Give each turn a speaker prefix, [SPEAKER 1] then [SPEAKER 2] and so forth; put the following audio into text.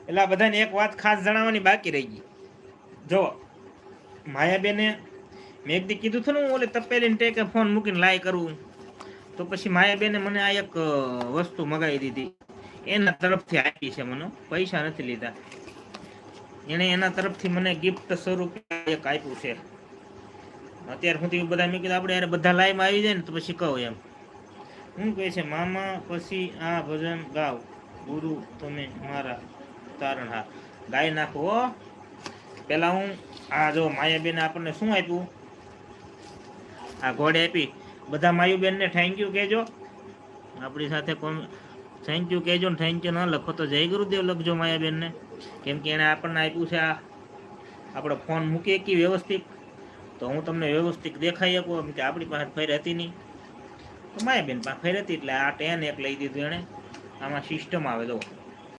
[SPEAKER 1] એટલે આ બધાને એક વાત ખાસ જણાવવાની બાકી રહી ગઈ. જો માયાબેને મેં એક દી કીધું હતું ને, હું ઓલે તપેલીને ટેકે ફોન મૂકીને લાય કરું, તો પછી માયાબેને મને આ એક વસ્તુ મગાવી દીધી. એના તરફથી આપી છે, મને પૈસા નથી લીધા. એને એના તરફથી મને ગિફ્ટ સ્વરૂપે એક આપ્યું છે. અત્યાર સુધી બધા મેં કીધું આપણે યાર બધા લાઈવમાં આવી જાય ને તો પછી કહું એમ. શું કહે છે, મામા પછી આ ભજન ગાવ, ગુરુ તમે મારા તારણહાર. ગાઈ નાખો હો. પેલા હું આ જો માયાબેન આપણને શું આપ્યું, આ ઘોડે આપી. બધા માયુબેનને થેન્ક યુ કહેજો. આપણી સાથે કોણ થેન્ક યુ કહેજો ને થેન્ક યુ ન લખો તો જય ગુરુદેવ લખજો માયાબેનને, કેમ કે એણે આપણને આપ્યું છે. આ આપણો ફોન મૂકી કે વ્યવસ્થિત, તો હું તમને વ્યવસ્થિત દેખાઈ શકું, કે આપણી પાસે ફેર હતી નહીં, તો માયાબેન પાસે ફેર હતી એટલે આ 10 એક લઈ દીધું એણે. આમાં સિસ્ટમ આવે, જો